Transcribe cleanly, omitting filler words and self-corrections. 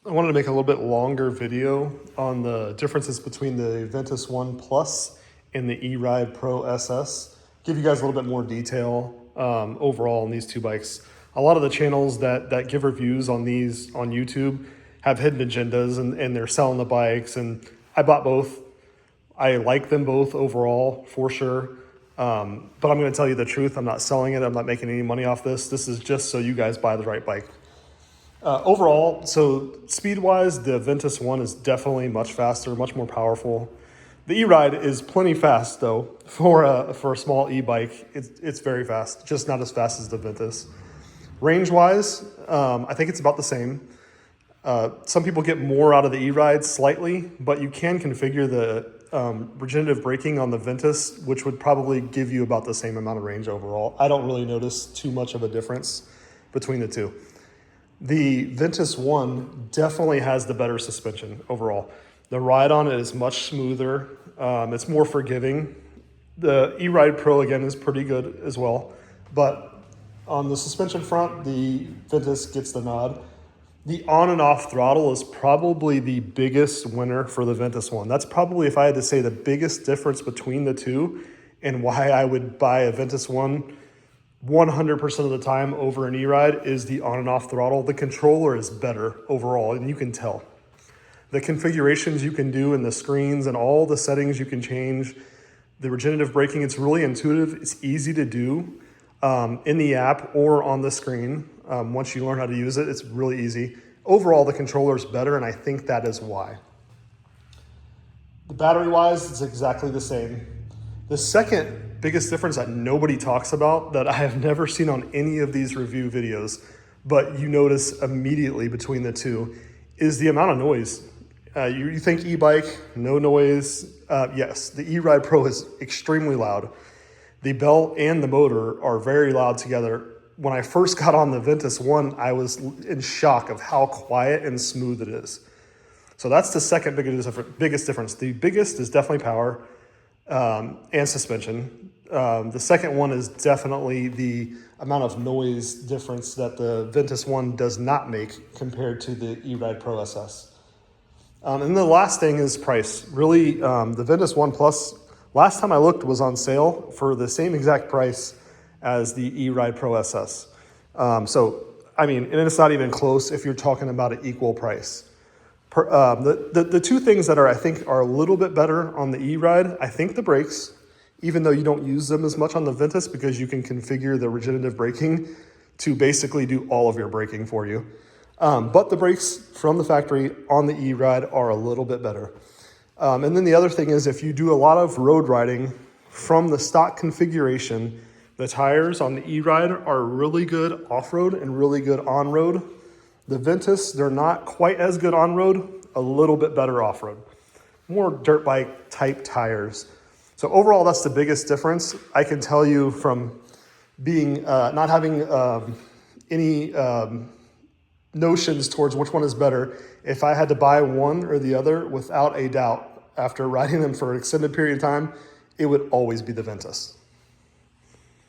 I wanted to make a little bit longer video on the differences between the Ventus One Plus and the Eride Pro SS. Give you guys a little bit more detail overall on these two bikes. A lot of the channels that give reviews on these on YouTube have hidden agendas and they're selling the bikes, and I bought both. I like them both overall for sure. But I'm going to tell you the truth. I'm not selling it. I'm not making any money off this. This is just so you guys buy the right bike. Overall, so speed-wise, the Ventus One is definitely much faster, much more powerful. The E-Ride is plenty fast, though, for a small e-bike. It's very fast, just not as fast as the Ventus. Range-wise, I think it's about the same. Some people get more out of the E-Ride slightly, but you can configure the regenerative braking on the Ventus, which would probably give you about the same amount of range overall. I don't really notice too much of a difference between the two. The Ventus One definitely has the better suspension overall. The ride on it is much smoother. It's more forgiving. The Eride Pro, again, is pretty good as well. But on the suspension front, the Ventus gets the nod. The on and off throttle is probably the biggest winner for the Ventus One. That's probably, if I had to say, the biggest difference between the two and why I would buy a Ventus One 100% of the time over an E-Ride is the on and off throttle. The controller is better overall, and you can tell. The configurations you can do in the screens and all the settings you can change. The regenerative braking, it's really intuitive. It's easy to do in the app or on the screen. Once you learn how to use it, it's really easy. Overall, the controller is better, and I think that is why. The battery-wise, it's exactly the same. The second biggest difference that nobody talks about, that I have never seen on any of these review videos, but you notice immediately between the two, is the amount of noise. You think e-bike, no noise. Yes, the Eride Pro is extremely loud. The belt and the motor are very loud together. When I first got on the Ventus One, I was in shock of how quiet and smooth it is. So that's the second biggest difference. The biggest is definitely power and suspension. The second one is definitely the amount of noise difference that the Ventus One does not make compared to the Eride Pro SS. And the last thing is price. Really, the Ventus One Plus, last time I looked, was on sale for the same exact price as the Eride Pro SS. So, I mean, and it's not even close if you're talking about an equal price. The two things that I think are a little bit better on the E-Ride, I think the brakes, even though you don't use them as much on the Ventus because you can configure the regenerative braking to basically do all of your braking for you. But the brakes from the factory on the E-Ride are a little bit better. And then the other thing is, if you do a lot of road riding from the stock configuration, the tires on the E-Ride are really good off-road and really good on-road. The Ventus, they're not quite as good on-road, a little bit better off-road. More dirt bike type tires. So overall, that's the biggest difference. I can tell you from being not having any notions towards which one is better, if I had to buy one or the other, without a doubt, after riding them for an extended period of time, it would always be the Ventus.